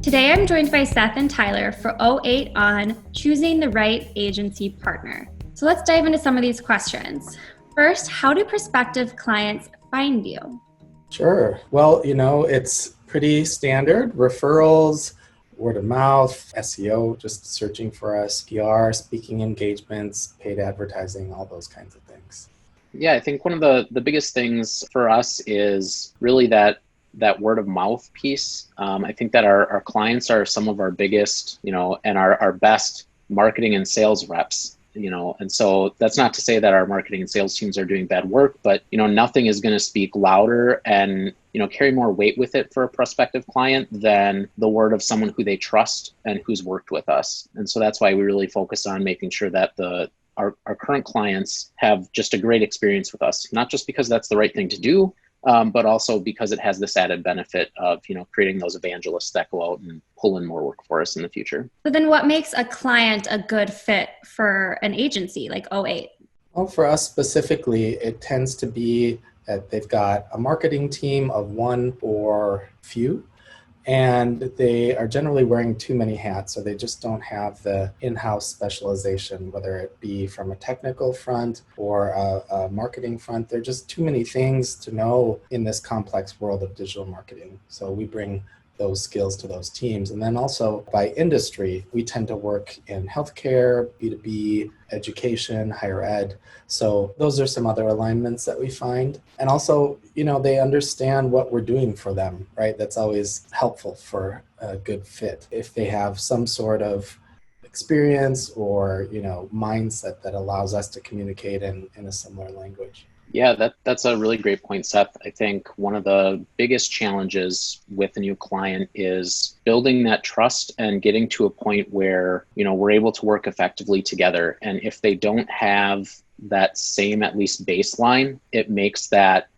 Today I'm joined by Seth and Tyler for O8 on choosing the right agency partner. So let's dive into some of these questions. First, how do prospective clients find you? Sure. Well, it's pretty standard. Referrals, word of mouth, SEO, just searching for us, PR, speaking engagements, paid advertising, all those kinds of things. Yeah, I think one of the biggest things for us is really that word of mouth piece. I think that our clients are some of our biggest, and our best marketing and sales reps, and so that's not to say that our marketing and sales teams are doing bad work, but, nothing is going to speak louder and, carry more weight with it for a prospective client than the word of someone who they trust and who's worked with us. And so that's why we really focus on making sure that our current clients have just a great experience with us, not just because that's the right thing to do, but also because it has this added benefit of, creating those evangelists that go out and pull in more work for us in the future. So then what makes a client a good fit for an agency like O8? Well, for us specifically, it tends to be that they've got a marketing team of one or few, and they are generally wearing too many hats, or they just don't have the in-house specialization, whether it be from a technical front or a marketing front. There are just too many things to know in this complex world of digital marketing. So we bring those skills to those teams. And then also by industry, we tend to work in healthcare, B2B, education, higher ed. So those are some other alignments that we find. And also, they understand what we're doing for them, right? That's always helpful for a good fit. If they have some sort of experience or, mindset that allows us to communicate in a similar language. Yeah, that's a really great point, Seth. I think one of the biggest challenges with a new client is building that trust and getting to a point where, we're able to work effectively together. And if they don't have that same, at least baseline, it makes that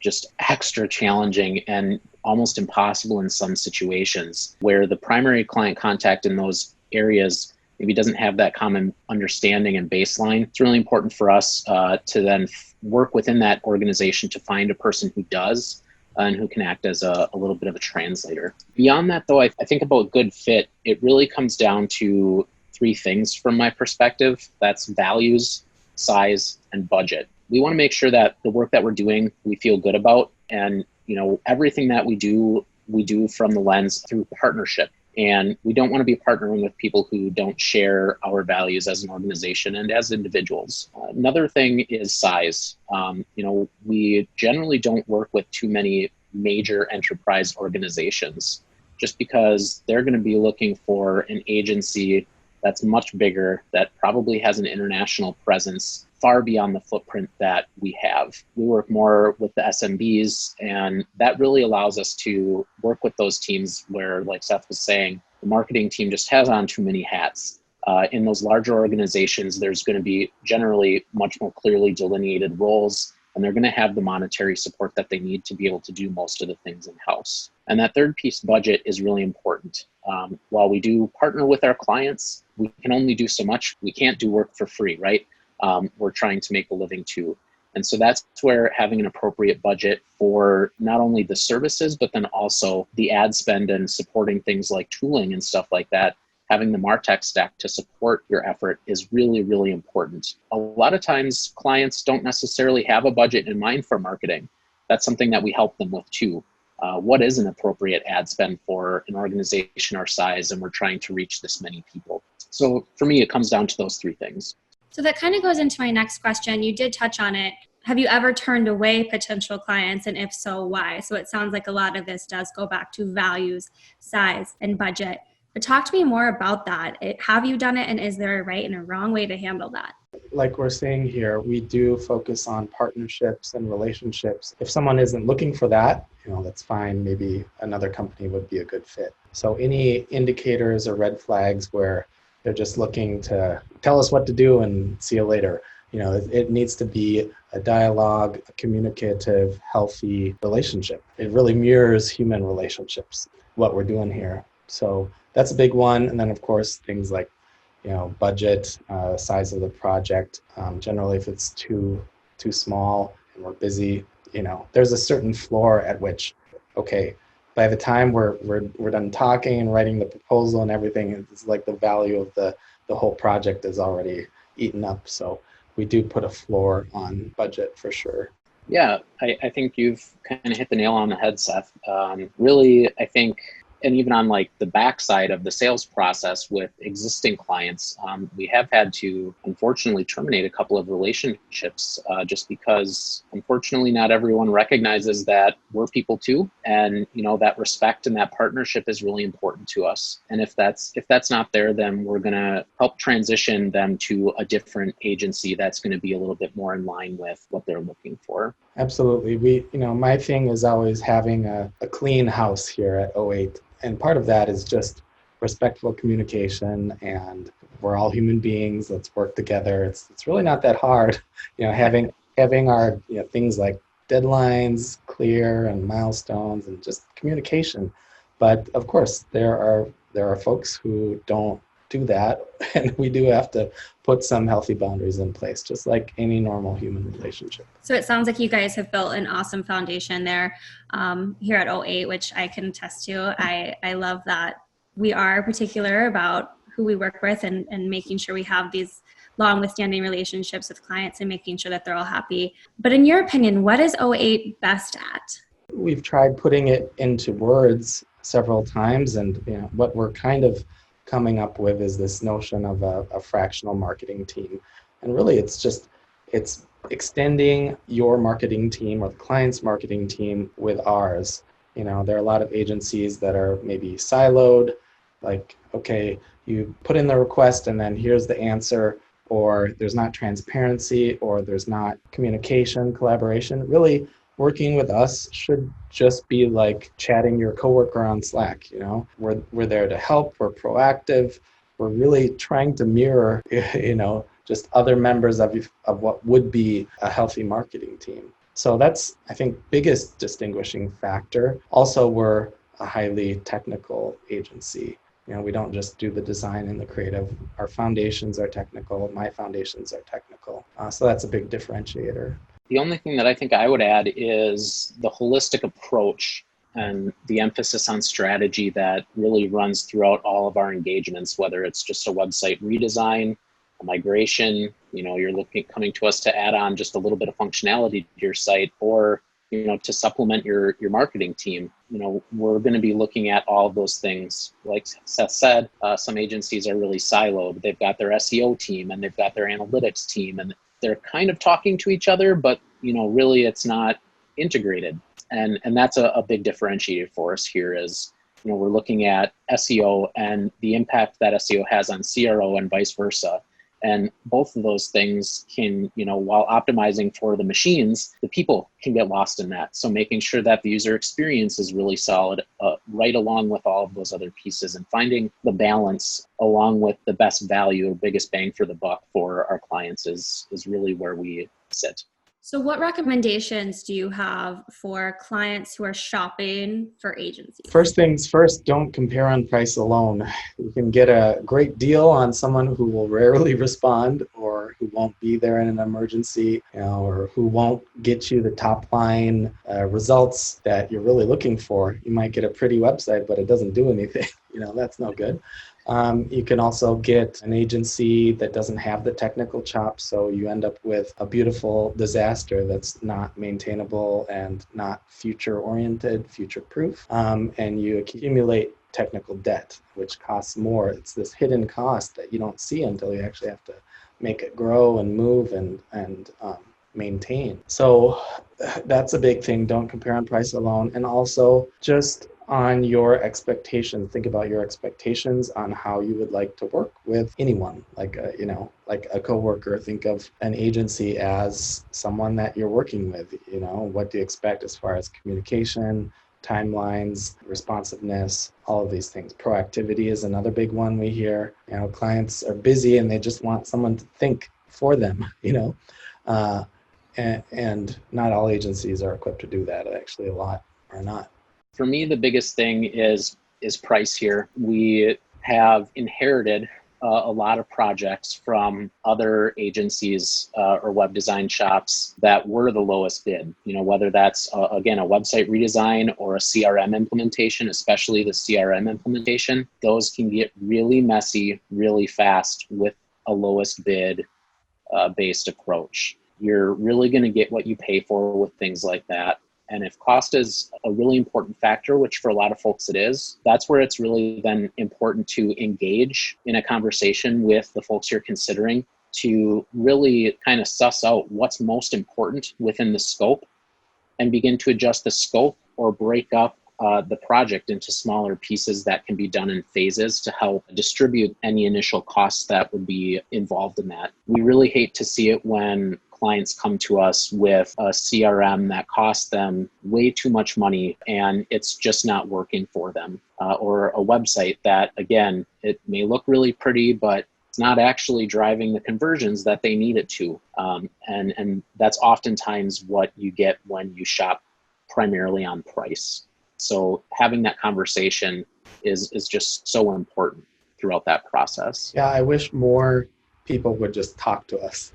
just extra challenging and almost impossible in some situations where the primary client contact in those areas maybe doesn't have that common understanding and baseline. It's really important for us to then work within that organization to find a person who does and who can act as a little bit of a translator. Beyond that, though, I think about good fit, it really comes down to three things from my perspective. That's values, size, and budget. We want to make sure that the work that we're doing, we feel good about. And, everything that we do from the lens through partnership. And we don't want to be partnering with people who don't share our values as an organization and as individuals. Another thing is size. We generally don't work with too many major enterprise organizations just because they're going to be looking for an agency that's much bigger, that probably has an international presence far beyond the footprint that we have. We work more with the SMBs, and that really allows us to work with those teams where, like Seth was saying, the marketing team just has on too many hats. In those larger organizations, there's going to be generally much more clearly delineated roles, and they're going to have the monetary support that they need to be able to do most of the things in-house. And that third piece, budget, is really important. While we do partner with our clients, we can only do so much. We can't do work for free, right? We're trying to make a living too. And so that's where having an appropriate budget for not only the services, but then also the ad spend and supporting things like tooling and stuff like that, having the MarTech stack to support your effort is really, really important. A lot of times clients don't necessarily have a budget in mind for marketing. That's something that we help them with too. What is an appropriate ad spend for an organization our size, and we're trying to reach this many people? So for me, it comes down to those three things. So that kind of goes into my next question. You did touch on it. Have you ever turned away potential clients? And if so, why? So it sounds like a lot of this does go back to values, size, and budget. But talk to me more about that. Have you done it? And is there a right and a wrong way to handle that? Like we're saying here, we do focus on partnerships and relationships. If someone isn't looking for that, that's fine. Maybe another company would be a good fit. So any indicators or red flags where they're just looking to tell us what to do and see you later. It needs to be a dialogue, a communicative, healthy relationship. It really mirrors human relationships, what we're doing here. So that's a big one. And then, of course, things like, budget, size of the project. Generally, if it's too small and we're busy, there's a certain floor at which, okay, by the time we're done talking and writing the proposal and everything, it's like the value of the whole project is already eaten up. So we do put a floor on budget for sure. Yeah, I think you've kind of hit the nail on the head, Seth. Really, I think, and even on like the backside of the sales process with existing clients, we have had to unfortunately terminate a couple of relationships just because unfortunately not everyone recognizes that we're people too, and that respect and that partnership is really important to us. And if that's not there, then we're going to help transition them to a different agency that's going to be a little bit more in line with what they're looking for. Absolutely. My thing is always having a clean house here at O8. And part of that is just respectful communication, and we're all human beings. Let's work together. It's really not that hard, having our things like deadlines clear and milestones and just communication. But of course, there are folks who don't do that, and we do have to put some healthy boundaries in place, just like any normal human relationship. So it sounds like you guys have built an awesome foundation there here at O8, which I can attest to. I love that we are particular about who we work with and making sure we have these long withstanding relationships with clients and making sure that they're all happy. But in your opinion, what is O8 best at? We've tried putting it into words several times, and what we're kind of coming up with is this notion of a fractional marketing team. And really it's extending your marketing team or the client's marketing team with ours. There are a lot of agencies that are maybe siloed, like, okay, you put in the request and then here's the answer, or there's not transparency, or there's not communication, collaboration. Really, working with us should just be like chatting your coworker on Slack. We're there to help. We're proactive. We're really trying to mirror, just other members of what would be a healthy marketing team. So that's, I think, biggest distinguishing factor. Also, we're a highly technical agency. We don't just do the design and the creative. Our foundations are technical. My foundations are technical. So that's a big differentiator. The only thing that I think I would add is the holistic approach and the emphasis on strategy that really runs throughout all of our engagements, whether it's just a website redesign, a migration, you're coming to us to add on just a little bit of functionality to your site, or, to supplement your marketing team. We're going to be looking at all of those things. Like Seth said, some agencies are really siloed. They've got their SEO team and they've got their analytics team, and they're kind of talking to each other, but really it's not integrated. And that's a big differentiator for us here is, we're looking at SEO and the impact that SEO has on CRO and vice versa. And both of those things can, while optimizing for the machines, the people can get lost in that. So making sure that the user experience is really solid, right along with all of those other pieces, and finding the balance along with the best value or biggest bang for the buck for our clients is really where we sit. So what recommendations do you have for clients who are shopping for agencies? First things first, don't compare on price alone. You can get a great deal on someone who will rarely respond, or who won't be there in an emergency, or who won't get you the top line results that you're really looking for. You might get a pretty website, but it doesn't do anything. That's no good. You can also get an agency that doesn't have the technical chops, so you end up with a beautiful disaster that's not maintainable and not future-oriented, future-proof, and you accumulate technical debt, which costs more. It's this hidden cost that you don't see until you actually have to make it grow and move and maintain. So that's a big thing. Don't compare on price alone, and also just on your expectations. Think about your expectations on how you would like to work with anyone, like a coworker. Think of an agency as someone that you're working with. What do you expect as far as communication, timelines, responsiveness, all of these things. Proactivity is another big one we hear. Clients are busy and they just want someone to think for them, and not all agencies are equipped to do that. Actually, a lot are not. For me, the biggest thing is price here. We have inherited a lot of projects from other agencies or web design shops that were the lowest bid. Whether that's, again, a website redesign or a CRM implementation, especially the CRM implementation, those can get really messy really fast with a lowest bid based approach. You're really going to get what you pay for with things like that. And if cost is a really important factor, which for a lot of folks it is, that's where it's really then important to engage in a conversation with the folks you're considering to really kind of suss out what's most important within the scope and begin to adjust the scope or break up the project into smaller pieces that can be done in phases to help distribute any initial costs that would be involved in that. We really hate to see it when clients come to us with a CRM that costs them way too much money and it's just not working for them, or a website that, again, it may look really pretty, but it's not actually driving the conversions that they need it to. And that's oftentimes what you get when you shop primarily on price. So having that conversation is just so important throughout that process. Yeah, I wish more people would just talk to us.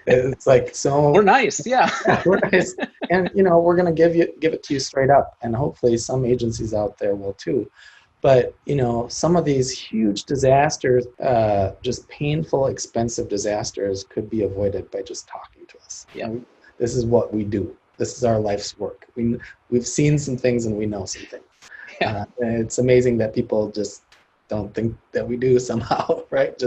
It's like, so we're nice, yeah. We're nice, and we're gonna give it to you straight up, and hopefully some agencies out there will too. But some of these huge disasters, just painful, expensive disasters, could be avoided by just talking to us. Yeah, this is what we do. This is our life's work. We've seen some things and we know some things. Yeah. It's amazing that people just don't think that we do somehow, right?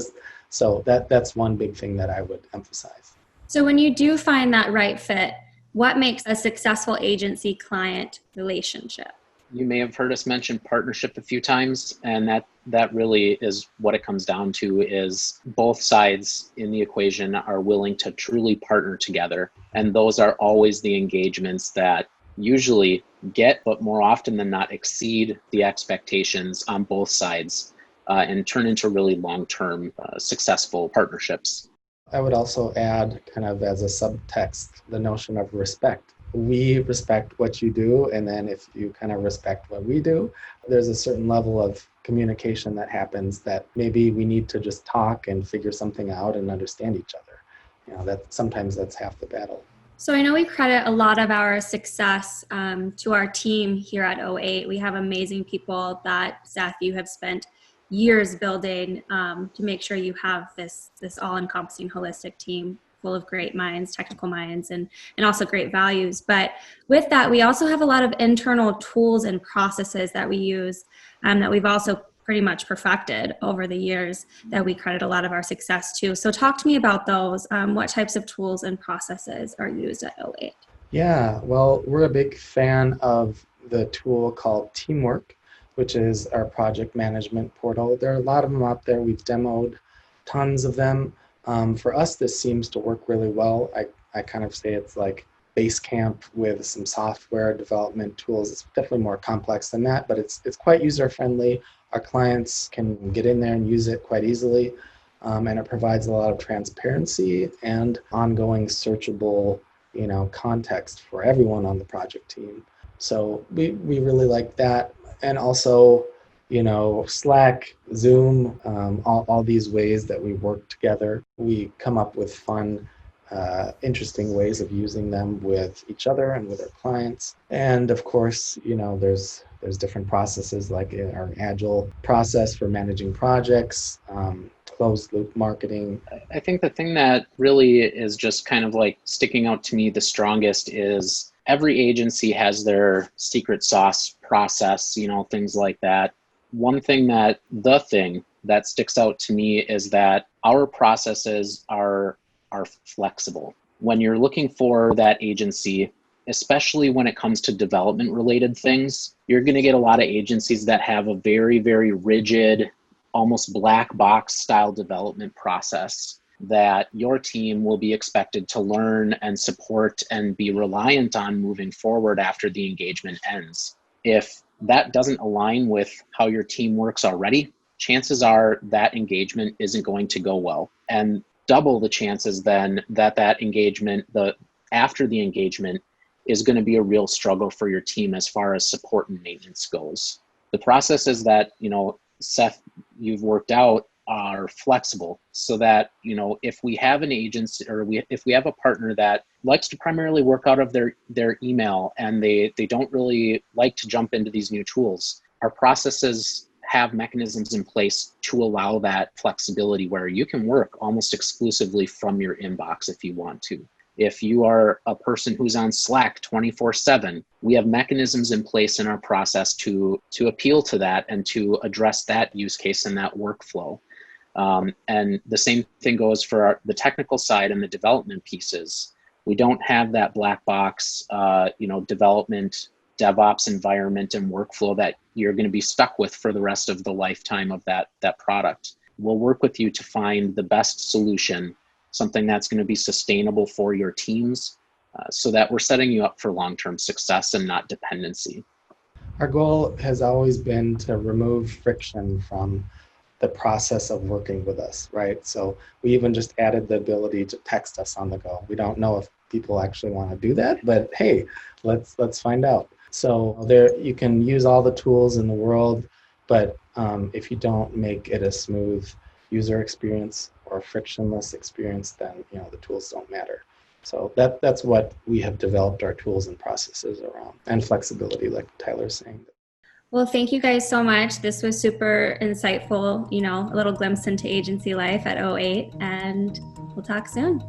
So that's one big thing that I would emphasize. So when you do find that right fit, what makes a successful agency-client relationship? You may have heard us mention partnership a few times, and that really is what it comes down to, is both sides in the equation are willing to truly partner together. And those are always the engagements that usually get, but more often than not exceed the expectations on both sides, and turn into really long-term successful partnerships. I would also add, kind of as a subtext, the notion of respect. We respect what you do, and then if you kind of respect what we do, there's a certain level of communication that happens that maybe we need to just talk and figure something out and understand each other. That sometimes that's half the battle. So I know we credit a lot of our success to our team here at O8. We have amazing people that, Seth, you have spent years building to make sure you have this all-encompassing holistic team full of great minds, technical minds, and also great values. But with that, we also have a lot of internal tools and processes that we use that we've also pretty much perfected over the years that we credit a lot of our success to. So talk to me about those. What types of tools and processes are used at O8? Yeah, well, we're a big fan of the tool called Teamwork, which is our project management portal. There are a lot of them out there. We've demoed tons of them. For us, this seems to work really well. I kind of say it's like Basecamp with some software development tools. It's definitely more complex than that, but it's quite user-friendly. Our clients can get in there and use it quite easily, and it provides a lot of transparency and ongoing searchable, context for everyone on the project team. So we really like that. And also, Slack, Zoom, all these ways that we work together. We come up with fun, interesting ways of using them with each other and with our clients. And of course, there's different processes like our Agile process for managing projects, closed loop marketing. I think the thing that really is just kind of like sticking out to me the strongest is every agency has their secret sauce process, things like that. The thing that sticks out to me is that our processes are flexible. When you're looking for that agency, especially when it comes to development related things, you're going to get a lot of agencies that have a very, very rigid, almost black box style development process that your team will be expected to learn and support and be reliant on moving forward after the engagement ends. If that doesn't align with how your team works already, chances are that engagement isn't going to go well. And double the chances then that engagement, after the engagement, is going to be a real struggle for your team as far as support and maintenance goes. The processes that, Seth, you've worked out are flexible, so that, if we have an agency, or if we have a partner that likes to primarily work out of their email, and they don't really like to jump into these new tools, our processes have mechanisms in place to allow that flexibility, where you can work almost exclusively from your inbox if you want to. If you are a person who's on Slack 24/7, we have mechanisms in place in our process to appeal to that and to address that use case and that workflow. And the same thing goes for the technical side and the development pieces. We don't have that black box, development, DevOps environment and workflow that you're going to be stuck with for the rest of the lifetime of that product. We'll work with you to find the best solution, something that's going to be sustainable for your teams, so that we're setting you up for long-term success and not dependency. Our goal has always been to remove friction from the process of working with us, right? So we even just added the ability to text us on the go. We don't know if people actually want to do that, but hey, let's find out. So there, you can use all the tools in the world, but if you don't make it a smooth user experience or a frictionless experience, then the tools don't matter. So that's what we have developed our tools and processes around, and flexibility, like Tyler's saying. Well, thank you guys so much. This was super insightful, a little glimpse into agency life at 08, and we'll talk soon.